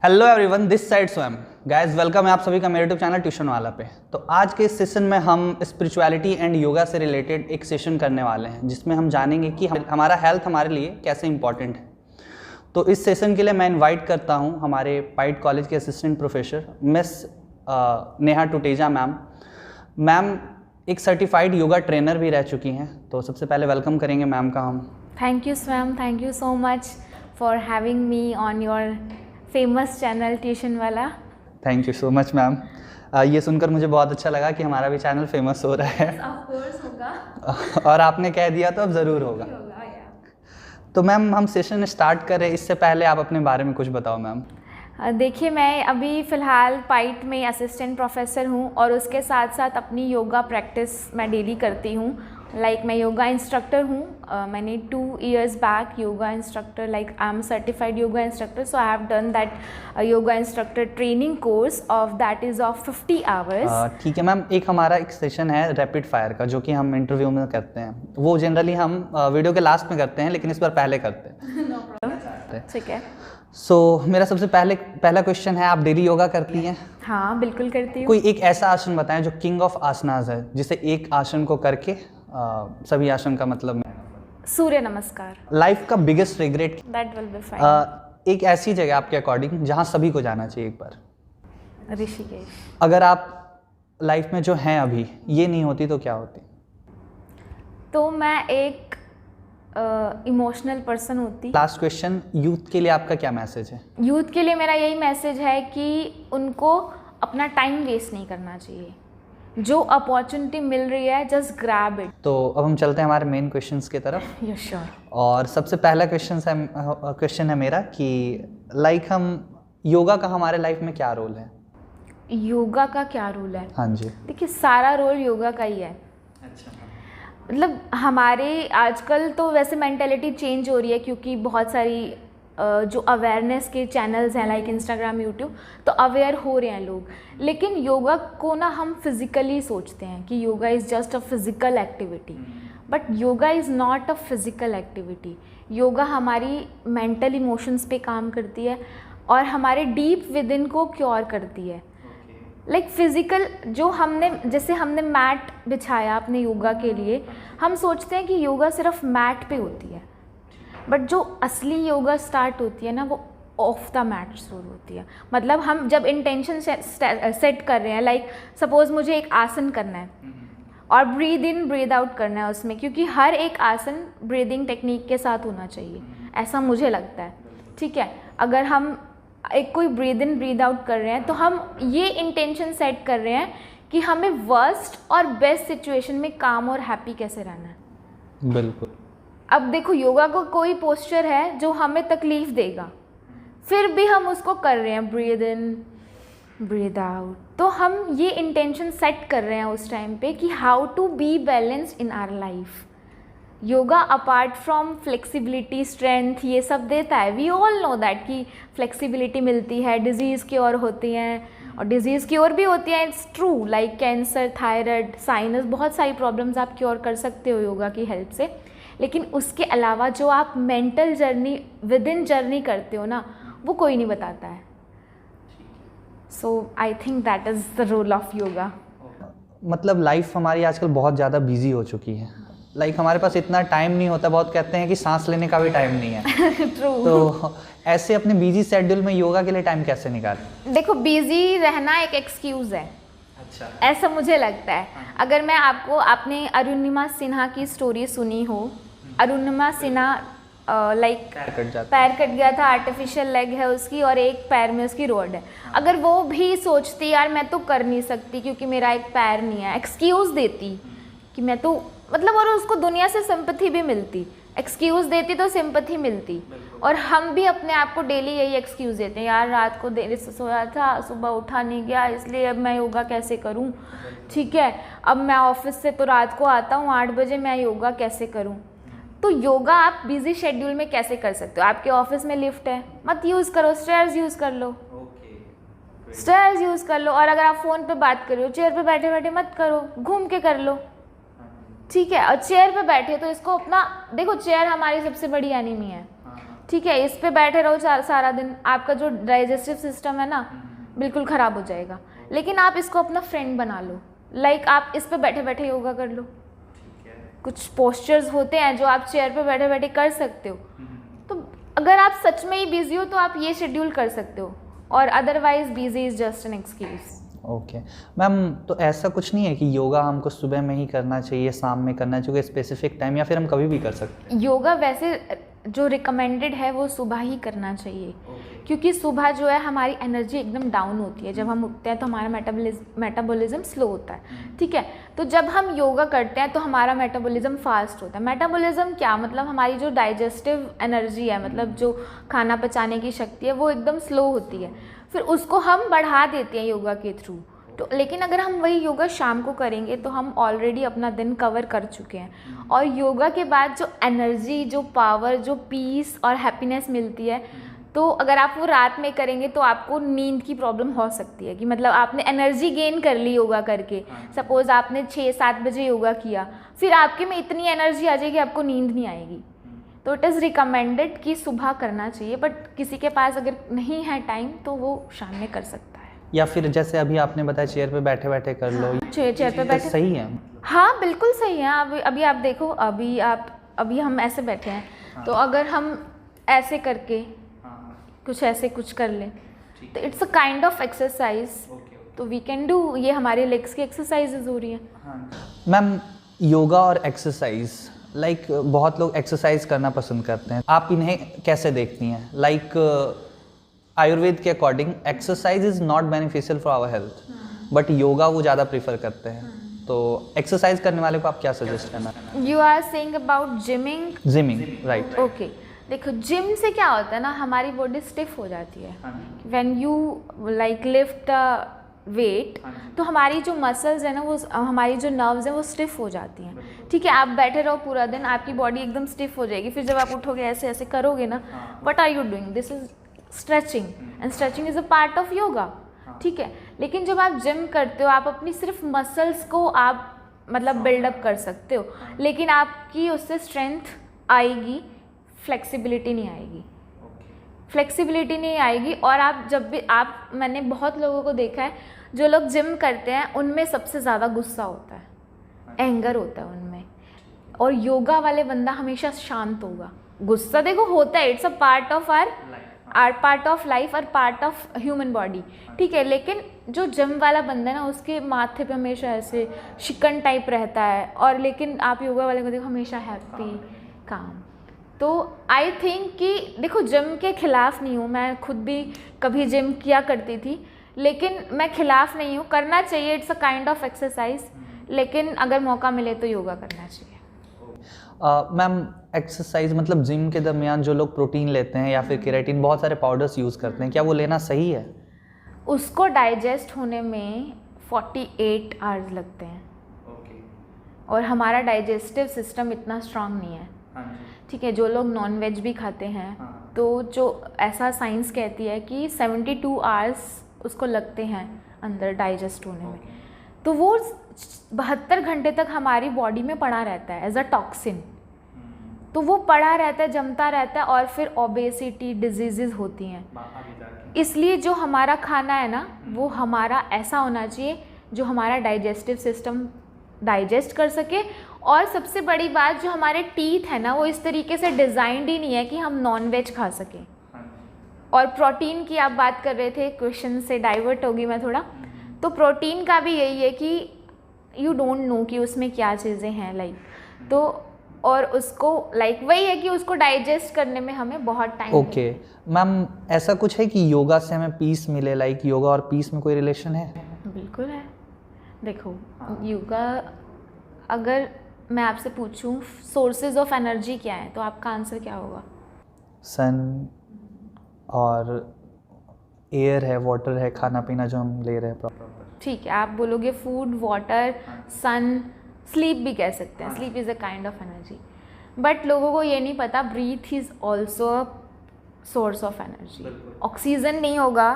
Hello everyone, this side स्वयं। Guys welcome है आप सभी का मेरे यूट्यूब चैनल ट्यूशन वाला पे। तो आज के इस सेशन में हम स्पिरिचुअलिटी एंड योगा से रिलेटेड एक सेशन करने वाले हैं, जिसमें हम जानेंगे कि हमारा हेल्थ हमारे लिए कैसे इंपॉर्टेंट है। तो इस सेशन के लिए मैं इनवाइट करता हूँ हमारे पाइट कॉलेज के assistant professor miss Neha Tuteja ma'am. Ma'am एक सर्टिफाइड योगा ट्रेनर भी रह चुकी हैं। तो सबसे पहले वेलकम करेंगे मैम का हम। Thank you Swayam, thank you so much for having me on your famous channel tuition वाला। Thank you so much ma'am. ये सुनकर मुझे बहुत अच्छा लगा कि हमारा भी चैनल फेमस हो रहा है। ऑफ कोर्स होगा। और आपने कह दिया तो अब ज़रूर होगा। तो मैम हम सेशन स्टार्ट करें इससे पहले आप अपने बारे में कुछ बताओ मैम। देखिए, मैं अभी फ़िलहाल पाइट में असिस्टेंट प्रोफेसर हूँ और उसके साथ साथ अपनी योगा प्रैक्टिस मैं डेली करती हूँ। मैं योगा इंस्ट्रक्टर हूँ। मैंने 2 years back yoga instructor I am certified yoga instructor, so I have done that yoga instructor training course of that is of 50 hours। ठीक है मैम, एक हमारा एक सेशन है रैपिड फायर का जो कि हम इंटरव्यू में करते हैं। वो जनरली हम वीडियो के लास्ट में करते हैं, लेकिन इस बार पहले करते हैं। नो प्रॉब्लम, ठीक है। मेरा सबसे पहला क्वेश्चन है, आप डेली योगा करती हैं? हाँ, बिल्कुल करती हूँ। कोई एक ऐसा आसन बताएं जो किंग ऑफ आसनाज है, जिसे एक आसन को करके सभी आसन का मतलब सूर्य नमस्कार। लाइफ का biggest regret? That will be fine. एक ऐसी जगह आपके अकॉर्डिंग जहाँ सभी को जाना चाहिए एक बार। ऋषिकेश। अगर आप लाइफ में जो हैं अभी ये नहीं होती तो क्या होती? तो मैं एक इमोशनल पर्सन होती। लास्ट क्वेश्चन, यूथ के लिए आपका क्या मैसेज है? यूथ के लिए मेरा यही मैसेज है कि उनको अपना टाइम वेस्ट नहीं करना चाहिए। जो अपॉर्चुनिटी मिल रही है जस्ट ग्रैब इट। तो अब हम चलते हैं हमारे मेन क्वेश्चंस की तरफ। Yes sure. और सबसे पहला क्वेश्चन है मेरा कि हम योगा का हमारे लाइफ में क्या रोल है? योगा का क्या रोल है? हाँ जी। देखिए, सारा रोल योगा का ही है। अच्छा। मतलब हमारे आजकल तो वैसे मेंटेलिटी चेंज हो रही है, क्योंकि बहुत सारी जो अवेयरनेस के चैनल्स हैं लाइक इंस्टाग्राम, यूट्यूब, तो अवेयर हो रहे हैं लोग। लेकिन योगा को ना हम फिज़िकली सोचते हैं कि yoga is just a physical activity, but yoga is not a physical activity. Yoga हमारी मेंटल इमोशंस पे काम करती है और हमारे डीप विदिन को क्योर करती है। फिज़िकल जो जैसे हमने मैट बिछाया अपने योगा के लिए, हम सोचते हैं कि योगा सिर्फ मैट पे होती है, बट जो असली योगा स्टार्ट होती है ना, वो ऑफ द मैट शुरू होती है। मतलब हम जब इंटेंशन सेट कर रहे हैं, सपोज मुझे एक आसन करना है और ब्रीद इन ब्रीद आउट करना है उसमें, क्योंकि हर एक आसन ब्रीदिंग टेक्निक के साथ होना चाहिए, ऐसा मुझे लगता है। ठीक है, अगर हम एक कोई ब्रीद इन ब्रीद आउट कर रहे हैं तो हम ये इंटेंशन सेट कर रहे हैं कि हमें वर्स्ट और बेस्ट सिचुएशन में काम और हैप्पी कैसे रहना है। बिल्कुल। अब देखो, योगा को कोई पोस्चर है जो हमें तकलीफ देगा, फिर भी हम उसको कर रहे हैं ब्रीद इन ब्रीद आउट। तो हम ये इंटेंशन सेट कर रहे हैं उस टाइम पे कि how to be balanced in our life. Yoga apart from flexibility, strength, ये सब देता है। वी ऑल नो दैट कि फ्लेक्सिबिलिटी मिलती है, डिजीज़ क्योर होती हैं, और डिजीज़ क्योर भी होती हैं। It's true, like cancer, thyroid, sinus, बहुत सारी प्रॉब्लम्स आप क्योर कर सकते हो योगा की हेल्प से। लेकिन उसके अलावा जो आप mental journey, within journey करते हो ना, वो कोई नहीं बताता है। So I think that is the role of yoga. मतलब लाइफ हमारी आजकल बहुत ज़्यादा बिजी हो चुकी है। हमारे पास इतना टाइम नहीं होता, बहुत कहते हैं कि सांस लेने का भी टाइम नहीं है। ट्रू। तो ऐसे अपने बिजी शेड्यूल में योगा के लिए टाइम कैसे निकालें? देखो, बिजी रहना एक एक्सक्यूज़ है। अच्छा। ऐसा मुझे लगता है। अगर मैं आपने अरुणिमा सिन्हा की स्टोरी सुनी हो, अरुणिमा सिन्हा पैर कट गया था, आर्टिफिशियल लेग है उसकी और एक पैर में उसकी रोड है। अगर वो भी सोचती यार मैं तो कर नहीं सकती क्योंकि मेरा एक पैर नहीं है, एक्सक्यूज़ देती कि मैं तो और उसको दुनिया से सिंपैथी भी मिलती। एक्सक्यूज़ देती तो सिंपैथी मिलती। और हम भी अपने आप को डेली यही एक्सक्यूज़ देते हैं, यार रात को देर से सोया था, सुबह उठा नहीं गया, इसलिए अब मैं योगा कैसे करूं। ठीक है, अब मैं ऑफिस से तो रात को आता हूं 8 बजे, मैं योगा कैसे करूं। तो योगा आप बिजी शेड्यूल में कैसे कर सकते हो? आपके ऑफिस में लिफ्ट है, मत यूज़ करो, स्टेयर्स यूज़ कर लो। स्टेयर्स यूज़ कर लो। और अगर आप फ़ोन पे बात कर रहे हो, चेयर पे बैठे बैठे मत करो, घूम के कर लो। ठीक है, और चेयर पे बैठे तो इसको अपना देखो, चेयर हमारी सबसे बड़ी एनिमी है। ठीक है, इस पे बैठे रहो सारा दिन, आपका जो डाइजेस्टिव सिस्टम है ना बिल्कुल ख़राब हो जाएगा। लेकिन आप इसको अपना फ्रेंड बना लो, लाइक आप इस पे बैठे बैठे योगा कर लो। कुछ पोस्चर्स होते हैं जो आप चेयर पे बैठे बैठे कर सकते हो। तो अगर आप सच में ही बिजी हो तो आप ये शेड्यूल कर सकते हो, और otherwise busy is just an excuse. Okay ma'am, तो ऐसा कुछ नहीं है कि योगा हमको सुबह में ही करना चाहिए, शाम में करना चाहिए स्पेसिफिक टाइम, या फिर हम कभी भी कर सकते हैं? योगा वैसे जो रिकमेंडेड है वो सुबह ही करना चाहिए, क्योंकि सुबह जो है हमारी एनर्जी एकदम डाउन होती है। जब हम उठते हैं तो हमारा मेटाबॉलिज्म स्लो होता है, ठीक है। तो जब हम योगा करते हैं तो हमारा मेटाबॉलिज्म फास्ट होता है। मेटाबॉलिज्म क्या मतलब, हमारी जो डाइजेस्टिव एनर्जी है, मतलब जो खाना पचाने की शक्ति है, वो एकदम स्लो होती है। फिर उसको हम बढ़ा देते हैं योगा के थ्रू। तो लेकिन अगर हम वही योगा शाम को करेंगे तो हम ऑलरेडी अपना दिन कवर कर चुके हैं, और योगा के बाद जो एनर्जी, जो पावर, जो पीस और हैप्पीनेस मिलती है, तो अगर आप वो रात में करेंगे तो आपको नींद की प्रॉब्लम हो सकती है कि मतलब आपने एनर्जी गेन कर ली योगा करके। सपोज़ आपने 6-7 बजे योगा किया, फिर आपके में इतनी एनर्जी आ जाएगी आपको नींद नहीं आएगी। तो इट इज़ रिकमेंडेड कि सुबह करना चाहिए, बट किसी के पास अगर नहीं है टाइम तो वो शाम में कर सकता है। या फिर जैसे अभी आपने बताया चेयर पे बैठे बैठे कर लो, चेयर पे बैठे सही है? हाँ बिल्कुल सही है। अभी आप देखो, अभी हम ऐसे बैठे हैं, तो अगर हम ऐसे करके कुछ कर लें तो it's a kind of exercise, तो वी कैन डू। ये हमारे लेग्स की एक्सरसाइजेज हो रही है। मैम, योगा और एक्सरसाइज, लाइक बहुत लोग एक्सरसाइज करना पसंद करते हैं, आप इन्हें कैसे देखती हैं? लाइक आयुर्वेद के according exercise is not beneficial for our health, but yoga वो ज़्यादा प्रीफर करते हैं। तो एक्सरसाइज करने वाले को आप क्या सजेस्ट करना? You are saying about gymming, right. Okay, देखो जिम से क्या होता है ना, हमारी बॉडी स्टिफ हो जाती है। When you like lift weight, तो हमारी जो मसल्स है ना, वो हमारी जो नर्व्स हैं वो स्टिफ हो जाती हैं, ठीक है। आप बैठे रहो पूरा दिन, आपकी बॉडी एकदम स्टिफ हो जाएगी। फिर जब आप उठोगे ऐसे ऐसे करोगे ना, what are you doing? This is stretching, and stretching is a part of yoga, ठीक है। लेकिन जब आप जिम करते हो, आप अपनी सिर्फ मसल्स को आप मतलब बिल्डअप कर सकते हो, लेकिन आपकी उससे स्ट्रेंथ आएगी, फ्लेक्सिबिलिटी नहीं आएगी। फ्लेक्सिबिलिटी नहीं आएगी। और आप जब भी मैंने बहुत लोगों को देखा है जो लोग जिम करते हैं, उनमें सबसे ज़्यादा गुस्सा होता है, एंगर होता है उनमें। और योगा वाले बंदा हमेशा शांत होगा। गुस्सा देखो होता है, it's a part of part of life और पार्ट ऑफ ह्यूमन बॉडी, ठीक है। लेकिन जो जिम वाला बंदा है ना, उसके माथे पे हमेशा ऐसे शिकन टाइप रहता है, और लेकिन आप योगा वाले को देखो हमेशा हैप्पी, काम। तो आई थिंक कि देखो, जिम के खिलाफ नहीं हूँ, मैं खुद भी कभी जिम किया करती थी, लेकिन मैं खिलाफ नहीं हूँ, करना चाहिए, it's a kind of exercise. लेकिन अगर मौका मिले तो योगा करना चाहिए। मैम, एक्सरसाइज मतलब जिम के दरमियान जो लोग प्रोटीन लेते हैं या फिर केराटिन, बहुत सारे पाउडर्स यूज़ करते हैं, क्या वो लेना सही है? उसको डाइजेस्ट होने में 48 आवर्स लगते हैं, और हमारा डाइजेस्टिव सिस्टम इतना स्ट्रांग नहीं है, ठीक है। जो लोग नॉन वेज भी खाते हैं, तो जो ऐसा साइंस कहती है कि 72 आवर्स उसको लगते हैं अंदर डाइजेस्ट होने में। तो वो 72 घंटे तक हमारी बॉडी में पड़ा रहता है एज अ टॉक्सिन। तो वो पड़ा रहता है, जमता रहता है, और फिर ओबेसिटी, डिजीज़ होती हैं। इसलिए जो हमारा खाना है ना, वो हमारा ऐसा होना चाहिए जो हमारा डाइजेस्टिव सिस्टम डाइजेस्ट कर सके। और सबसे बड़ी बात, जो हमारे टीथ है ना, वो इस तरीके से डिज़ाइंड ही नहीं है कि हम नॉन वेज खा सकें। और प्रोटीन की आप बात कर रहे थे, क्वेश्चन से डाइवर्ट होगी मैं थोड़ा। तो प्रोटीन का भी यही है कि यू डोंट नो कि उसमें क्या चीज़ें हैं, लाइक तो, और उसको लाइक वही है कि उसको डाइजेस्ट करने में हमें बहुत टाइम। ओके मैम, ऐसा कुछ है कि योगा से हमें पीस मिले? लाइक योगा और पीस में कोई रिलेशन है? बिल्कुल है। देखो, योगा, अगर मैं आपसे पूछूं सोर्सेज ऑफ एनर्जी क्या है, तो आपका आंसर क्या होगा? सन और एयर है, वाटर है, खाना पीना जो हम ले रहे हैं प्रॉपर। ठीक है, आप बोलोगे फूड, वाटर, सन, स्लीप भी कह सकते हैं। Sleep is a kind of energy. But लोगों को ये नहीं पता, breath is also a source of energy. Oxygen नहीं होगा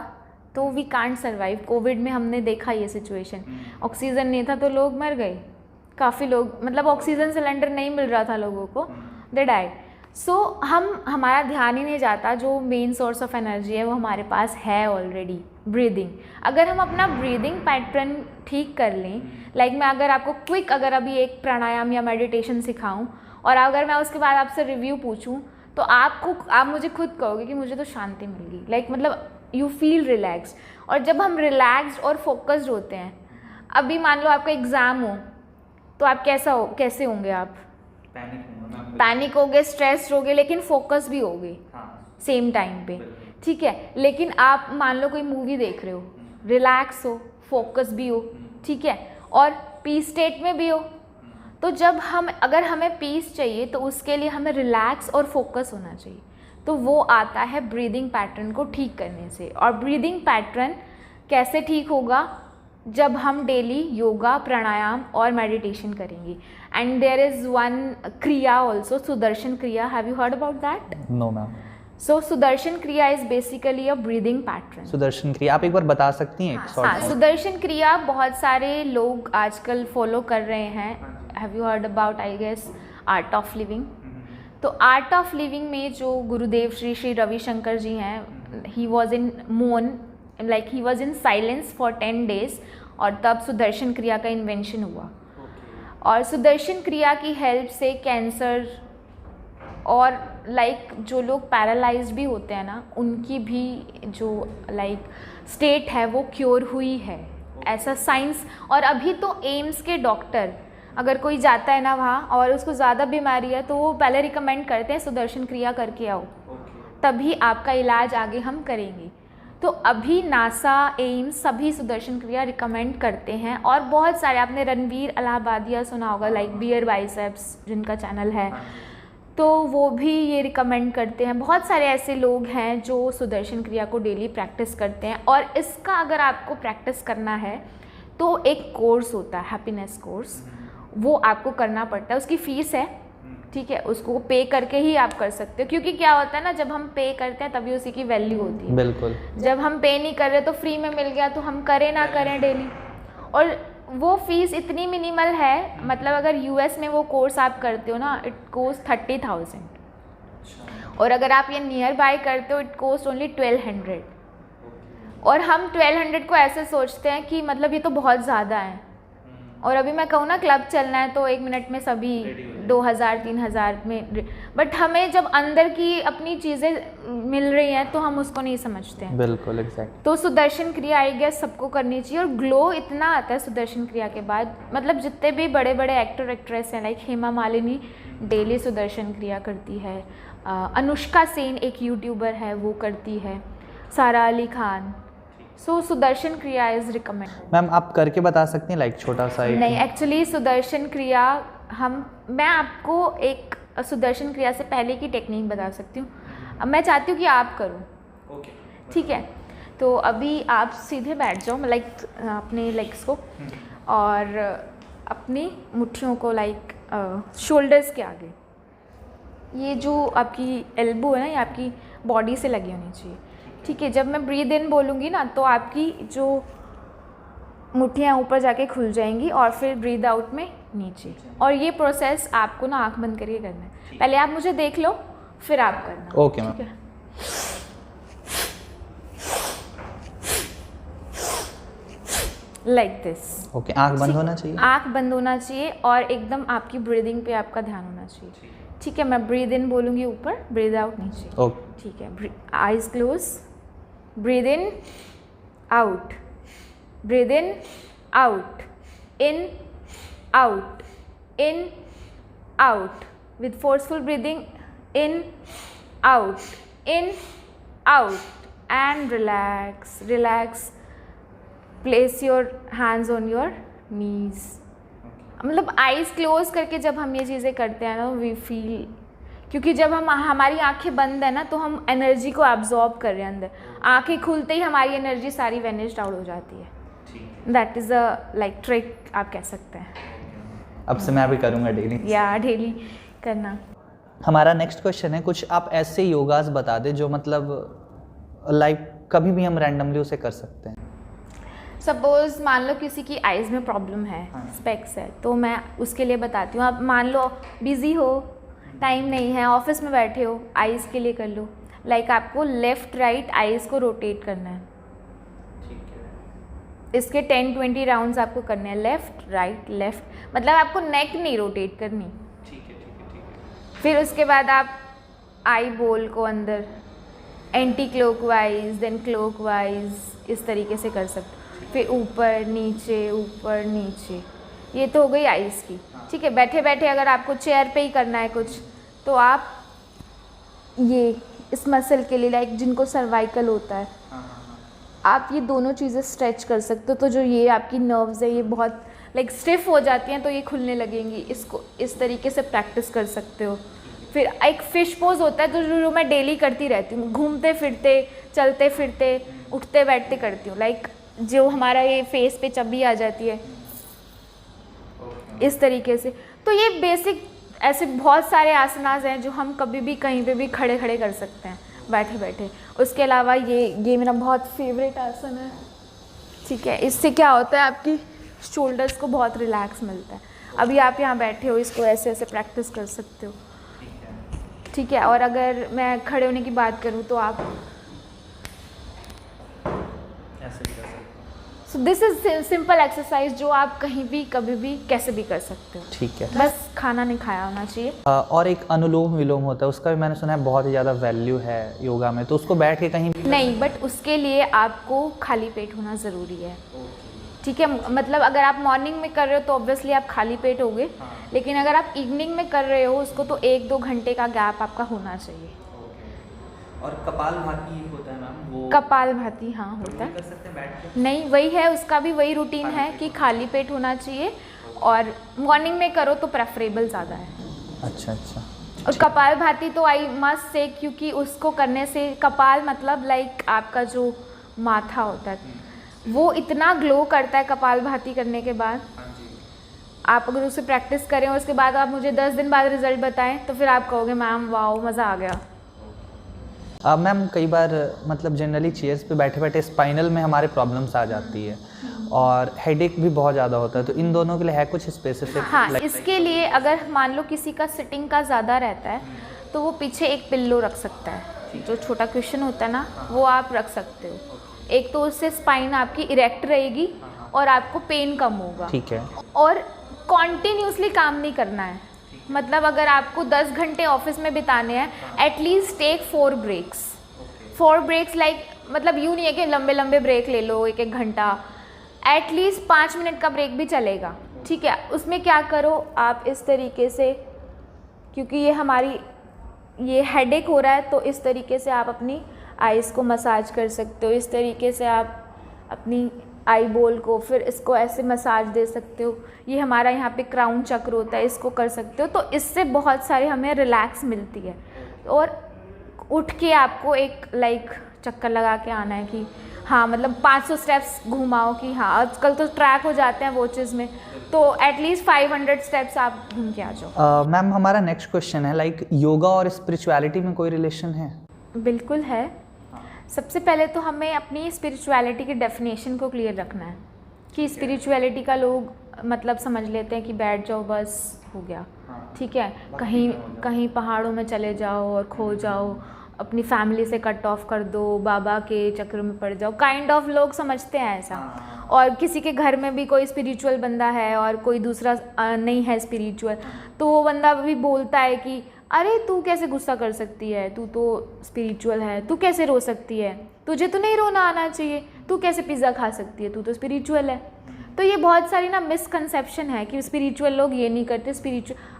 तो वी कांट सर्वाइव। कोविड में हमने देखा ये सिचुएशन, ऑक्सीजन नहीं था तो लोग मर गए, काफ़ी लोग, मतलब ऑक्सीजन सिलेंडर नहीं मिल रहा था लोगों को, दे डाइड। सो हमारा ध्यान ही नहीं जाता, जो मेन सोर्स ऑफ एनर्जी है वो हमारे पास है ऑलरेडी, ब्रीदिंग। अगर हम अपना ब्रीदिंग पैटर्न ठीक कर लें, लाइक मैं अगर आपको क्विक अगर अभी एक प्राणायाम या मेडिटेशन सिखाऊं और अगर मैं उसके बाद आपसे रिव्यू पूछूं, तो आप मुझे खुद कहोगे कि मुझे तो शांति मिल गई, लाइक मतलब यू फील रिलैक्स्ड। और जब हम रिलैक्स्ड और फोकस्ड होते हैं, अभी मान लो आपका एग्ज़ाम हो, तो आप कैसे होंगे? आप पैनिक होगे, स्ट्रेस्ड होगे, लेकिन फोकस भी होगे सेम टाइम पे, ठीक है। लेकिन आप मान लो कोई मूवी देख रहे हो, रिलैक्स हो, फोकस भी हो, ठीक है, और पीस स्टेट में भी हो। तो जब अगर हमें पीस चाहिए तो उसके लिए हमें रिलैक्स और फोकस होना चाहिए। तो वो आता है ब्रीदिंग पैटर्न को ठीक करने से। और ब्रीदिंग पैटर्न कैसे ठीक होगा? जब हम डेली योगा, प्राणायाम और मेडिटेशन करेंगे। And there is one kriya also, Sudarshan kriya. Have you heard about that? No ma'am. So Sudarshan kriya is basically a breathing pattern. Sudarshan kriya आप एक बार बता सकती हैं? हाँ, सुदर्शन क्रिया बहुत सारे लोग आजकल फॉलो कर रहे हैं। Have you heard about, I guess, Art of Living? तो आर्ट ऑफ लिविंग में जो गुरुदेव श्री रविशंकर जी हैं, ही वॉज इन मौन, like he was in silence for 10 days, और तब सुदर्शन क्रिया का इन्वेंशन हुआ। और सुदर्शन क्रिया की हेल्प से कैंसर और लाइक जो लोग पैरालाइज्ड भी होते हैं ना, उनकी भी जो लाइक स्टेट है वो क्योर हुई है, ऐसा साइंस। और अभी तो एम्स के डॉक्टर, अगर कोई जाता है ना वहाँ और उसको ज़्यादा बीमारी है, तो वो पहले रिकमेंड करते हैं सुदर्शन क्रिया करके आओ, तभी आपका इलाज आगे हम करेंगे। तो अभी नासा, एम्स सभी सुदर्शन क्रिया रिकमेंड करते हैं। और बहुत सारे, आपने रणवीर अलाहाबादिया सुना होगा, लाइक बियर बाइसेप्स जिनका चैनल है, तो वो भी ये रिकमेंड करते हैं। बहुत सारे ऐसे लोग हैं जो सुदर्शन क्रिया को डेली प्रैक्टिस करते हैं। और इसका अगर आपको प्रैक्टिस करना है तो एक कोर्स होता है, हैप्पीनेस कोर्स, वो आपको करना पड़ता है। उसकी फ़ीस है, ठीक है, उसको पे करके ही आप कर सकते हो। क्योंकि क्या होता है ना, जब हम पे करते हैं तभी उसी की वैल्यू होती है। बिल्कुल। जब हम पे नहीं कर रहे तो फ्री में मिल गया, तो हम करें ना करें डेली। और वो फ़ीस इतनी मिनिमल है, मतलब अगर यूएस में वो कोर्स आप करते हो ना, इट कोस्ट 30,000। और अगर आप ये नियर बाय करते हो, इट कोस्ट ओनली 1200। और हम 1200 को ऐसे सोचते हैं कि मतलब ये तो बहुत ज़्यादा है। और अभी मैं कहूँ ना क्लब चलना है तो 1 मिनट में सभी 2000-3000 में, बट हमें जब अंदर की अपनी चीज़ें मिल रही हैं तो हम उसको नहीं समझते हैं। बिल्कुल, एग्जैक्ट। तो सुदर्शन क्रिया आई गेस सबको करनी चाहिए। और ग्लो इतना आता है सुदर्शन क्रिया के बाद, मतलब जितने भी बड़े बड़े एक्टर एक्ट्रेस हैं, लाइक हेमा मालिनी डेली सुदर्शन क्रिया करती है, अनुष्का सेन एक यूट्यूबर है वो करती है, सारा अली खान। सो Sudarshan kriya is recommend. Ma'am आप करके बता सकती हैं, लाइक छोटा सा? नहीं, एक्चुअली सुदर्शन क्रिया मैं आपको एक सुदर्शन क्रिया से पहले की टेक्निक बता सकती हूँ। अब मैं चाहती हूँ कि आप करो, ठीक है? तो अभी आप सीधे बैठ जाओ, लाइक अपने लेग्स को और अपनी मुट्ठियों को लाइक शोल्डर्स के आगे, ये जो आपकी एल्बो है ना, ये आपकी बॉडी से लगी होनी चाहिए, ठीक है? जब मैं ब्रीद इन बोलूँगी ना, तो आपकी जो मुट्ठियाँ ऊपर जाके खुल जाएंगी और फिर ब्रीद आउट में नीचे। और ये प्रोसेस आपको ना आँख बंद करके करना है। पहले आप मुझे देख लो, फिर आप करना। Okay ma'am. ठीक है, लाइक दिस। ओके, आँख बंद होना चाहिए? आँख बंद होना चाहिए और एकदम आपकी ब्रीदिंग पे आपका ध्यान होना चाहिए, ठीक है? मैं ब्रीद इन बोलूँगी ऊपर, ब्रीद आउट नीचे, ओके, ठीक है? Eyes close, breathe in, out, breathe in, out, in, out, in, out, with forceful breathing, in, out, in, out, and relax, relax. Place your hands on your knees. मतलब eyes close करके जब हम ये चीज़ें करते हैं ना, वी फील, क्योंकि जब हमारी आंखें बंद है ना, तो हम एनर्जी को एब्जॉर्ब कर रहे हैं अंदर। आंखें खुलते ही हमारी एनर्जी सारी वेनिश्ड आउट हो जाती है। That is a like trick आप कह सकते हैं। अब से मैं अभी करूँगा डेली। या डेली करना। हमारा नेक्स्ट क्वेश्चन है, कुछ आप ऐसे योगास बता दें जो मतलब लाइक कभी भी हम रैंडमली उसे कर सकते हैं। सपोज़ मान लो किसी की आइज़ में प्रॉब्लम है, स्पेक्स है, तो मैं उसके लिए बताती हूँ। आप मान लो बिज़ी हो टाइम नहीं है, ऑफिस में बैठे हो, आइज़ के लिए कर लो। लाइक आपको लेफ़्ट राइट आइज़ को रोटेट करना है। इसके 10-20 राउंड्स आपको करने हैं, लेफ़्ट राइट लेफ़्ट, मतलब आपको नेक नहीं रोटेट करनी। ठीक है। फिर उसके बाद आप आई बॉल को अंदर एंटी क्लॉकवाइज देन क्लॉकवाइज इस तरीके से कर सकते हो। फिर ऊपर नीचे, ये तो हो गई आइज़ की। ठीक है, बैठे बैठे अगर आपको चेयर पे ही करना है कुछ, तो आप ये इस मसल के लिए, लाइक जिनको सर्वाइकल होता है, आप ये दोनों चीज़ें स्ट्रेच कर सकते हो। तो जो ये आपकी नर्व्स है ये बहुत लाइक स्टिफ हो जाती हैं, तो ये खुलने लगेंगी। इसको इस तरीके से प्रैक्टिस कर सकते हो। फिर एक फ़िश पोज होता है, तो जो मैं डेली करती रहती हूँ, घूमते फिरते, चलते फिरते, उठते बैठते करती हूँ। लाइक जो हमारा ये फेस पे चब्बी आ जाती है इस तरीके से। तो ये बेसिक ऐसे बहुत सारे आसनास हैं जो हम कभी भी कहीं पे भी खड़े खड़े कर सकते हैं, बैठे बैठे। उसके अलावा ये मेरा बहुत फेवरेट आसन है। ठीक है, इससे क्या होता है, आपकी शोल्डर्स को बहुत रिलैक्स मिलता है। अभी आप यहाँ बैठे हो, इसको ऐसे ऐसे प्रैक्टिस कर सकते हो। ठीक है, और अगर मैं खड़े होने की बात करूँ तो आप so this is simple exercise जो आप कहीं भी कभी भी कैसे भी कर सकते हो। ठीक है, बस खाना नहीं खाया होना चाहिए। और एक अनुलोम विलोम होता है, उसका भी मैंने सुना है बहुत ही ज़्यादा वैल्यू है योगा में, तो उसको बैठ के कहीं नहीं, बट उसके लिए आपको खाली पेट होना ज़रूरी है। ठीक है, मतलब अगर आप मॉर्निंग में कर रहे हो तो ऑब्वियसली आप खाली पेट होगे, लेकिन अगर आप इवनिंग में कर रहे हो उसको, तो 1-2 घंटे का गैप आपका होना चाहिए। और कपालभाति होता है मैम, वो कपालभाति हाँ होता है। कर सकते हैं बैठ के? नहीं, वही है, उसका भी वही रूटीन है कि खाली पेट होना चाहिए, और मॉर्निंग में करो तो प्रेफरेबल ज़्यादा है। अच्छा। और कपालभाति तो आई मस्ट से, क्योंकि उसको करने से कपाल मतलब लाइक आपका जो माथा होता है वो इतना ग्लो करता है कपालभाति करने के बाद। आप अगर उसे प्रैक्टिस करें और उसके बाद आप मुझे 10 दिन बाद रिजल्ट बताएं, तो फिर आप कहोगे मैम वाओ मज़ा आ गया। मैम कई बार मतलब जनरली चेयर्स पे बैठे बैठे स्पाइनल में हमारे प्रॉब्लम्स आ जाती है और हेडेक भी बहुत ज़्यादा होता है, तो इन दोनों के लिए है कुछ स्पेसिफिक? हाँ, इसके लिए अगर मान लो किसी का सिटिंग का ज़्यादा रहता है तो वो पीछे एक पिल्लो रख सकता है, जो छोटा क्वेश्चन होता है ना, वो आप रख सकते हो। एक तो उससे स्पाइन आपकी इरेक्ट रहेगी और आपको पेन कम होगा। ठीक है। और कॉन्टीन्यूसली काम नहीं करना है, मतलब अगर आपको 10 घंटे ऑफिस में बिताने हैं, at least take 4 breaks. 4 breaks like मतलब यूँ नहीं है कि लंबे लंबे ब्रेक ले लो 1-1 घंटा, एटलीस्ट 5 मिनट का ब्रेक भी चलेगा। ठीक है, उसमें क्या करो आप इस तरीके से, क्योंकि ये हमारी ये हेडेक हो रहा है, तो इस तरीके से आप अपनी आइज़ को मसाज कर सकते हो। इस तरीके से आप अपनी आई बॉल को फिर इसको ऐसे मसाज दे सकते हो। ये हमारा यहाँ पे क्राउन चक्र होता है, इसको कर सकते हो। तो इससे बहुत सारे हमें रिलैक्स मिलती है। और उठ के आपको एक लाइक चक्कर लगा के आना है कि हाँ, मतलब 500 स्टेप्स घुमाओ कि हाँ, आजकल तो ट्रैक हो जाते हैं वॉचेस में, तो एटलीस्ट 500 स्टेप्स आप घूम के आ जाओ। मैम हमारा नेक्स्ट क्वेश्चन है, लाइक योगा और स्पिरिचुअलिटी में कोई रिलेशन है? बिल्कुल है। सबसे पहले तो हमें अपनी स्पिरिचुअलिटी की डेफिनेशन को क्लियर रखना है कि स्पिरिचुअलिटी का लोग मतलब समझ लेते हैं कि बैठ जाओ बस हो गया। ठीक है, कहीं पहाड़ों में चले जाओ और खो जाओ, अपनी फैमिली से कट ऑफ कर दो, बाबा के चक्र में पड़ जाओ, काइंड ऑफ लोग समझते हैं ऐसा। और किसी के घर में भी कोई स्पिरिचुअल बंदा है और कोई दूसरा नहीं है स्पिरिचुअल, तो वो बंदा भी बोलता है कि अरे तू कैसे गुस्सा कर सकती है, तू तो स्पिरिचुअल है, तू कैसे रो सकती है, तुझे तो नहीं रोना आना चाहिए, तू कैसे पिज़्ज़ा खा सकती है, तू तो स्पिरिचुअल है। तो ये बहुत सारी ना मिसकंसेप्शन है कि स्पिरिचुअल लोग ये नहीं करते,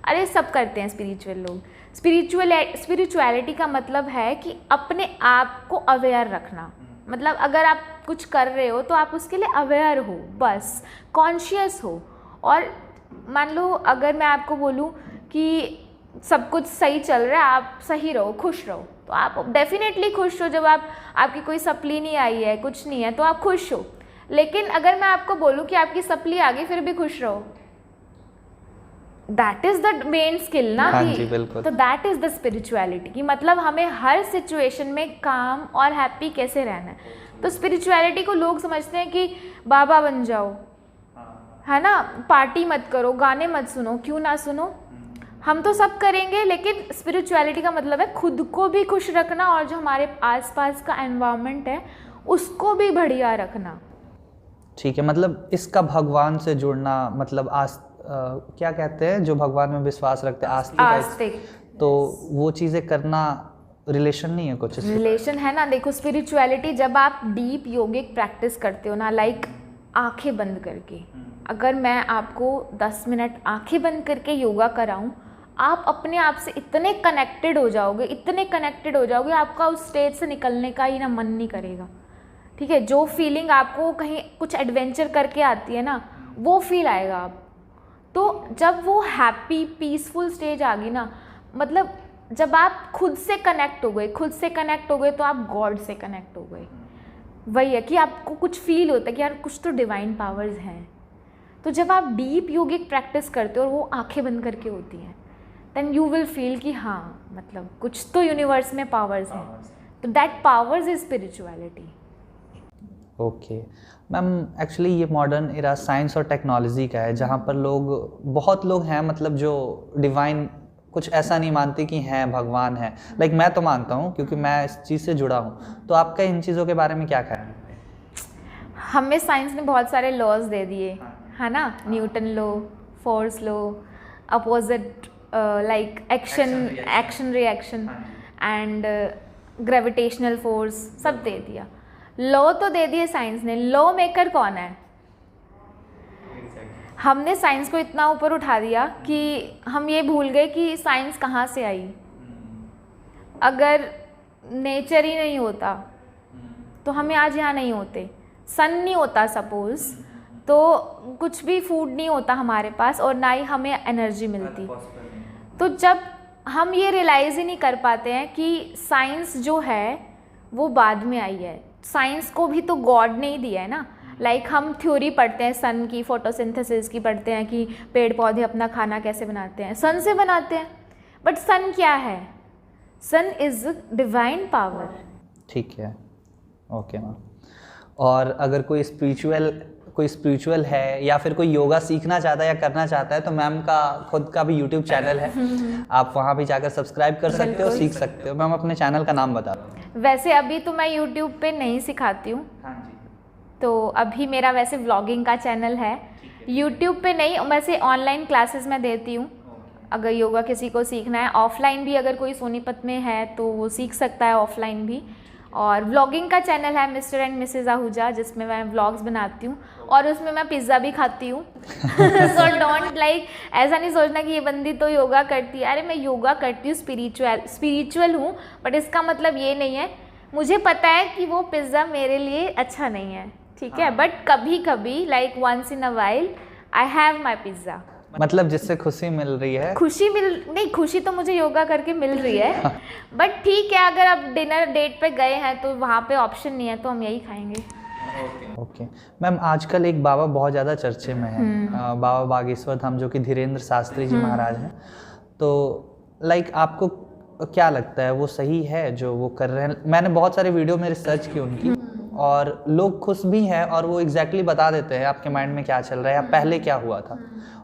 अरे सब करते हैं स्पिरिचुअल लोग। स्पिरिचुअलिटी का मतलब है कि अपने आप को अवेयर रखना। मतलब अगर आप कुछ कर रहे हो तो आप उसके लिए अवेयर हो, बस कॉन्शियस हो। और मान लो अगर मैं आपको बोलूँ कि सब कुछ सही चल रहा है, आप सही रहो, खुश रहो, तो आप डेफिनेटली खुश हो। जब आपकी कोई सप्ली नहीं आई है, कुछ नहीं है, तो आप खुश हो। लेकिन अगर मैं आपको बोलूँ कि आपकी सप्ली आ गई फिर भी खुश रहो, that is the main skill ना। हाँ जी, बिल्कुल। तो दैट इज़ द स्पिरिचुअलिटी की मतलब हमें हर सिचुएशन में काम और हैप्पी कैसे रहना है। तो स्पिरिचुअलिटी को लोग समझते हैं कि बाबा बन जाओ, है ना, पार्टी मत करो, गाने मत सुनो। क्यों ना सुनो, हम तो सब करेंगे, लेकिन स्पिरिचुअलिटी का मतलब है खुद को भी खुश रखना और जो हमारे आसपास का एनवायरनमेंट है उसको भी बढ़िया रखना। ठीक है, मतलब इसका भगवान से जुड़ना, मतलब क्या कहते हैं जो भगवान में विश्वास रखते हैं, आस्तिक, तो वो चीज़ें करना रिलेशन नहीं है कुछ? रिलेशन है ना। देखो स्पिरिचुअलिटी जब आप डीप योगिक प्रैक्टिस करते हो ना, लाइक आंखें बंद करके, अगर मैं आपको 10 मिनट आंखें बंद करके योगा कराऊं, आप अपने आप से इतने कनेक्टेड हो जाओगे, आपका उस स्टेज से निकलने का ही ना मन नहीं करेगा। ठीक है, जो फीलिंग आपको कहीं कुछ एडवेंचर करके आती है ना, वो फील आएगा आप। तो जब वो हैप्पी पीसफुल स्टेज आ गई ना, मतलब जब आप खुद से कनेक्ट हो गए तो आप गॉड से कनेक्ट हो गए। वही है कि आपको कुछ फील होता है कि यार कुछ तो डिवाइन पावर्स हैं। तो जब आप डीप योगिक प्रैक्टिस करते हो और वो आंखें बंद करके होती हैं, देन यू विल फील कि हाँ मतलब कुछ तो यूनिवर्स में पावर्स हैं। तो that powers is spirituality. Okay ma'am, actually ये मॉडर्न एरा साइंस और टेक्नोलॉजी का है, जहाँ पर बहुत लोग हैं मतलब जो डिवाइन कुछ ऐसा नहीं मानते कि हैं भगवान है। लाइक मैं तो मानता हूँ क्योंकि मैं इस चीज़ से जुड़ा हूँ। तो आपका इन चीज़ों के बारे में क्या कहना है? हमें साइंस ने बहुत सारे लॉज दे दिए है ना, Newton law, force law, opposite like action reaction and gravitational force, सब दे दिया। लॉ तो दे दिए साइंस ने, लॉ मेकर कौन है? हमने साइंस को इतना ऊपर उठा दिया कि हम ये भूल गए कि साइंस कहाँ से आई। अगर नेचर ही नहीं होता तो हमें आज यहाँ नहीं होते। सन नहीं होता सपोज, तो कुछ भी फूड नहीं होता हमारे पास और ना ही हमें एनर्जी मिलती। तो जब हम ये रियलाइज़ ही नहीं कर पाते हैं कि साइंस जो है वो बाद में आई है। साइंस को भी तो गॉड ने ही दिया है ना। लाइक हम थ्योरी पढ़ते हैं सन की, फोटोसिंथेसिस की पढ़ते हैं कि पेड़ पौधे अपना खाना कैसे बनाते हैं, सन से बनाते हैं। बट सन क्या है? सन इज डिवाइन पावर। ठीक है, ओके मैम। और अगर कोई स्पिरिचुअल है या फिर कोई योगा सीखना चाहता है या करना चाहता है, तो मैम का खुद का भी यूट्यूब चैनल है, आप वहाँ भी जाकर सब्सक्राइब कर सकते हो, सीख सकते हो। मैम अपने चैनल का नाम बता दो। वैसे अभी तो मैं यूट्यूब पे नहीं सिखाती हूँ, तो अभी मेरा वैसे व्लॉगिंग का चैनल है। यूट्यूब पे नहीं, वैसे ऑनलाइन क्लासेस मैं देती हूँ। अगर योगा किसी को सीखना है, ऑफलाइन भी अगर कोई सोनीपत में है तो वो सीख सकता है, ऑफलाइन भी। और व्लॉगिंग का चैनल है मिस्टर एंड मिसेज आहूजा, जिसमें मैं व्लॉग्स बनाती हूँ और उसमें मैं पिज़्ज़ा भी खाती हूँ। सो डोंट लाइक, ऐसा नहीं सोचना कि ये बंदी तो योगा करती है। अरे मैं योगा करती हूँ, स्पिरिचुअल हूँ, बट इसका मतलब ये नहीं है। मुझे पता है कि वो पिज़्ज़ा मेरे लिए अच्छा नहीं है, ठीक है, बट कभी कभी like once in a while I have my pizza. मतलब जिससे खुशी मिल रही है। खुशी तो मुझे योगा करके मिल रही है। बट ठीक है, अगर आप डिनर डेट पे गए हैं तो वहाँ पे ऑप्शन नहीं है, तो हम यही खाएंगे। ओके मैम, आजकल एक बाबा बहुत ज़्यादा चर्चे में है, बाबा बागेश्वर धाम, जो कि धीरेन्द्र शास्त्री जी महाराज हैं। तो लाइक आपको क्या लगता है, वो सही है जो वो कर रहे हैं? मैंने बहुत सारे वीडियो में रिसर्च की उनकी, और लोग खुश भी हैं और वो एग्जैक्टली बता देते हैं आपके माइंड में क्या चल रहा है या पहले क्या हुआ था,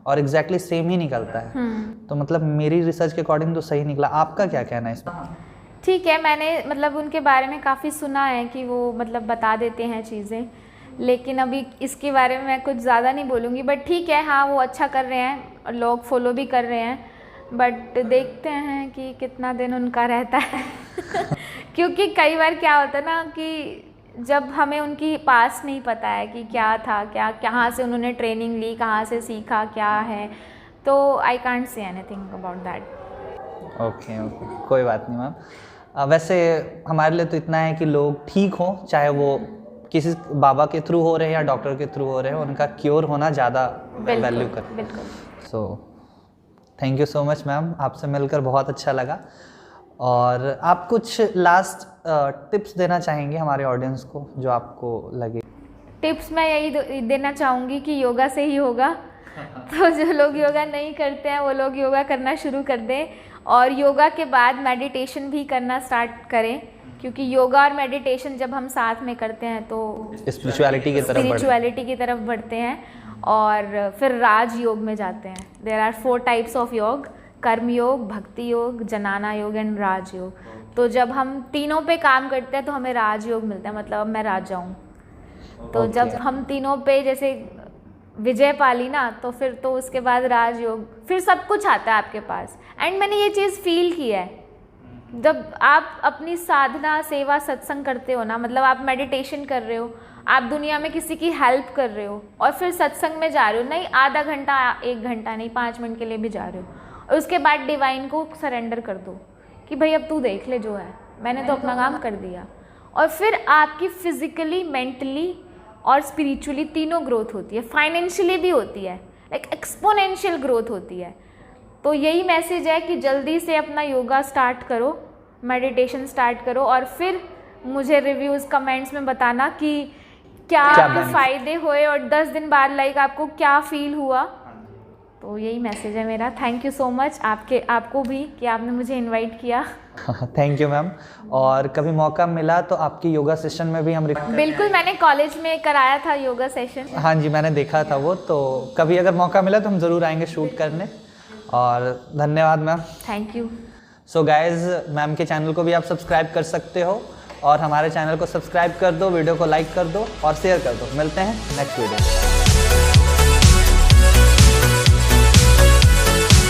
और एग्जैक्टली सेम ही निकलता है। तो मतलब मेरी रिसर्च के अकॉर्डिंग तो सही निकला। आपका क्या कहना है इसमें? ठीक है, मैंने मतलब उनके बारे में काफ़ी सुना है कि वो मतलब बता देते हैं चीज़ें, लेकिन अभी इसके बारे में मैं कुछ ज़्यादा नहीं बोलूँगी। बट ठीक है, हाँ वो अच्छा कर रहे हैं और लोग फॉलो भी कर रहे हैं, बट देखते हैं कि कितना दिन उनका रहता है। क्योंकि कई बार क्या होता है ना कि जब हमें उनकी पास नहीं पता है कि क्या था, क्या कहाँ से उन्होंने ट्रेनिंग ली, कहाँ से सीखा, क्या है, तो I can't say anything about that. Okay, कोई बात नहीं मैम। वैसे हमारे लिए तो इतना है कि लोग ठीक हों, चाहे वो किसी बाबा के थ्रू हो रहे हैं या डॉक्टर के थ्रू हो रहे हैं, उनका क्योर होना ज़्यादा वैल्यू कर। बिल्कुल। So thank you so much ma'am, आपसे मिलकर बहुत अच्छा लगा। और आप कुछ लास्ट टिप्स देना चाहेंगे हमारे ऑडियंस को, जो आपको लगे? टिप्स मैं यही देना चाहूँगी कि योगा से ही होगा। तो जो लोग योगा नहीं करते हैं वो लोग योगा करना शुरू कर दें, और योगा के बाद मेडिटेशन भी करना स्टार्ट करें, क्योंकि योगा और मेडिटेशन जब हम साथ में करते हैं तो स्पिरिचुअलिटी की तरफ बढ़ते हैं, और फिर राज योग में जाते हैं। देयर आर 4 टाइप्स ऑफ योग, कर्मयोग, भक्ति योग, जनाना योग एंड राजयोग। तो जब हम तीनों पे काम करते हैं तो हमें राजयोग मिलता है, मतलब अब मैं राजा हूँ। तो Okay. जब हम तीनों पे जैसे विजय पाली ना, तो फिर तो उसके बाद राजयोग, फिर सब कुछ आता है आपके पास। एंड मैंने ये चीज़ फील की है, जब आप अपनी साधना, सेवा, सत्संग करते हो ना, मतलब आप मेडिटेशन कर रहे हो, आप दुनिया में किसी की हेल्प कर रहे हो और फिर सत्संग में जा रहे हो, नहीं आधा घंटा, 1 घंटा नहीं, 5 मिनट के लिए भी जा रहे हो, और उसके बाद डिवाइन को सरेंडर कर दो कि भाई अब तू देख ले जो है, मैंने तो अपना काम कर दिया। और फिर आपकी फिजिकली, मेंटली और स्पिरिचुअली तीनों ग्रोथ होती है, फाइनेंशियली भी होती है, लाइक एक्सपोनेंशियल ग्रोथ होती है। तो यही मैसेज है कि जल्दी से अपना योगा स्टार्ट करो, मेडिटेशन स्टार्ट करो, और फिर मुझे रिव्यूज़, कमेंट्स में बताना कि क्या आपके फ़ायदे हुए और 10 दिन बाद लाइक आपको क्या फील हुआ। तो यही मैसेज है मेरा। थैंक यू सो मच आपको भी कि आपने मुझे इनवाइट किया। Thank you ma'am. और कभी मौका मिला तो आपकी योगा सेशन में भी हम बिल्कुल, मैंने कॉलेज में कराया था योगा सेशन। हाँ जी, मैंने देखा था वो, तो कभी अगर मौका मिला तो हम ज़रूर आएंगे शूट करने। और धन्यवाद ma'am. Thank you. So guys, ma'am के चैनल को भी आप सब्सक्राइब कर सकते हो, और हमारे चैनल को सब्सक्राइब कर दो, वीडियो को लाइक कर दो और शेयर कर दो। मिलते हैं नेक्स्ट वीडियो।